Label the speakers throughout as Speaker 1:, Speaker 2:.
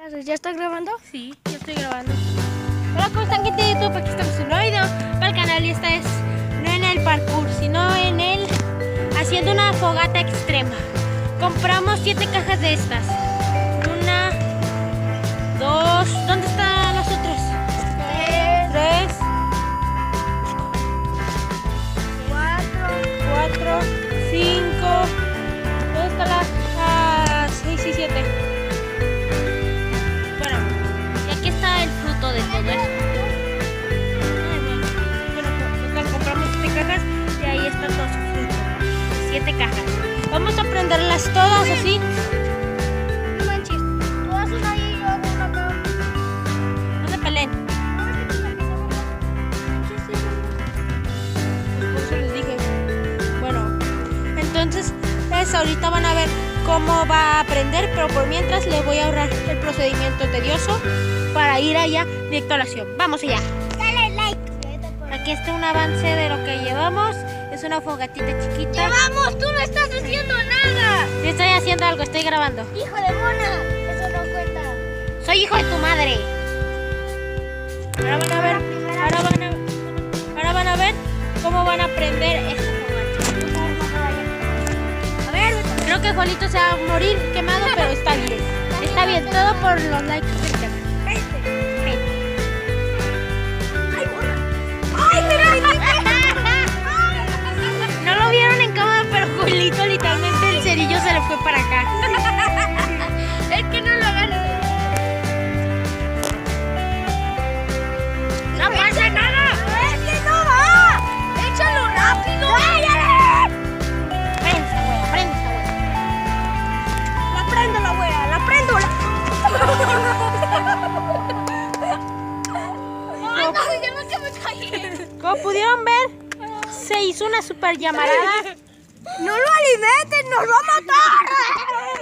Speaker 1: ¿Ya estás grabando?
Speaker 2: Sí, yo estoy grabando. Hola, ¿cómo están, gente de YouTube? Aquí estamos en un nuevo video para el canal y esta es no en el parkour, sino en el haciendo una fogata extrema. Compramos 7 cajas de estas. 1, 2, ¿dónde están las otras? 3, 4, 5, ¿dónde están las 6 y 7? El fruto de todo eso. Bueno, compramos 7 cajas y ahí está todo su fruto. 7 cajas. Vamos a prenderlas todas así.
Speaker 1: No manches, tú haces una y yo hago una acá.
Speaker 2: No se peleen. Por eso les dije. Bueno, entonces ahorita van a ver cómo va a prender, pero por mientras les voy a ahorrar el procedimiento tedioso para ir allá directo a la acción. Vamos allá.
Speaker 1: Dale like.
Speaker 2: Aquí está un avance de lo que llevamos. Es una fogatita chiquita.
Speaker 1: ¡Llevamos! ¡Tú no estás haciendo nada!
Speaker 2: Sí, estoy haciendo algo, estoy grabando.
Speaker 1: ¡Hijo de mona! Eso no cuenta.
Speaker 2: Soy hijo de tu madre. Ahora van a ver cómo van a prender esta fogata. A ver, creo que Juanito se va a morir quemado, pero está bien. Está bien, todo por los likes del canal. No lo vieron en cámara, pero Julito literalmente el cerillo se le fue para acá. Es que no lo hagan. ¡No pasa nada!
Speaker 1: ¡Es que no va! ¡Échalo rápido!
Speaker 2: Prende esta wea, prende esta wea.
Speaker 1: ¡La prendo, la wea! ¡La prendo! ¡Ay, no! ¡Ya no se me caí!
Speaker 2: Como pudieron ver, se hizo una super llamarada.
Speaker 1: ¡No lo alimenten! ¡Nos va a matar!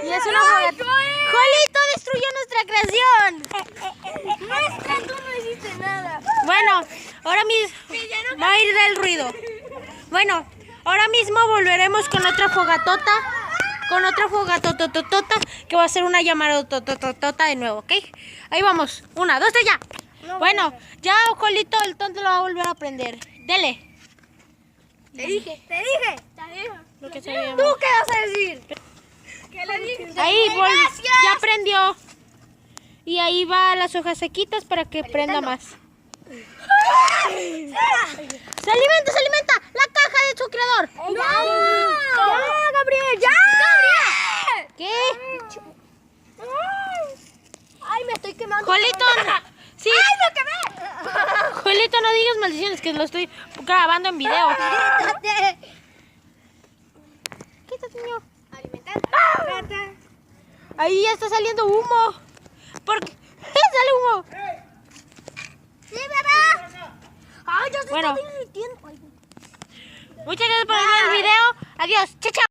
Speaker 2: Y es una fogata. ¡Jolito destruyó nuestra creación!
Speaker 1: Nuestra, tú no hiciste nada.
Speaker 2: Bueno, ahora mismo va a ir del ruido. Bueno, ahora mismo volveremos con otra fogatota. Con otra fogatototota que va a ser una llamarotototota de nuevo, ¿ok? Ahí vamos. 1, 2, 3, ya. Bueno, ya Jolito el tonto lo va a volver a prender. Dele.
Speaker 1: Te dije. Te dije.
Speaker 2: Lo que se ve.
Speaker 1: ¿Tú qué vas a decir? ¿Qué le dije?
Speaker 2: Ahí, ya prendió. Y ahí va las hojas sequitas para que prenda más. ¡Se alimenta! ¡La caja de su creador!
Speaker 1: ¡No! ¡Ya, Gabriel! ¡Ya! ¡Gabriel!
Speaker 2: ¿Qué?
Speaker 1: ¡Ay, me estoy quemando!
Speaker 2: Jolito, sí.
Speaker 1: ¡Ay, me quemé!
Speaker 2: Jolito, no digas maldiciones, que lo estoy grabando en video. Quítate, niño.
Speaker 1: Alimentar.
Speaker 2: Ahí ya está saliendo humo. ¿Por qué? Sale humo.
Speaker 1: ¡Sí, bebé! ¡Ay, ya se
Speaker 2: Bueno.
Speaker 1: está derritiendo!
Speaker 2: Muchas gracias por ver el video. Adiós. Chao, chao.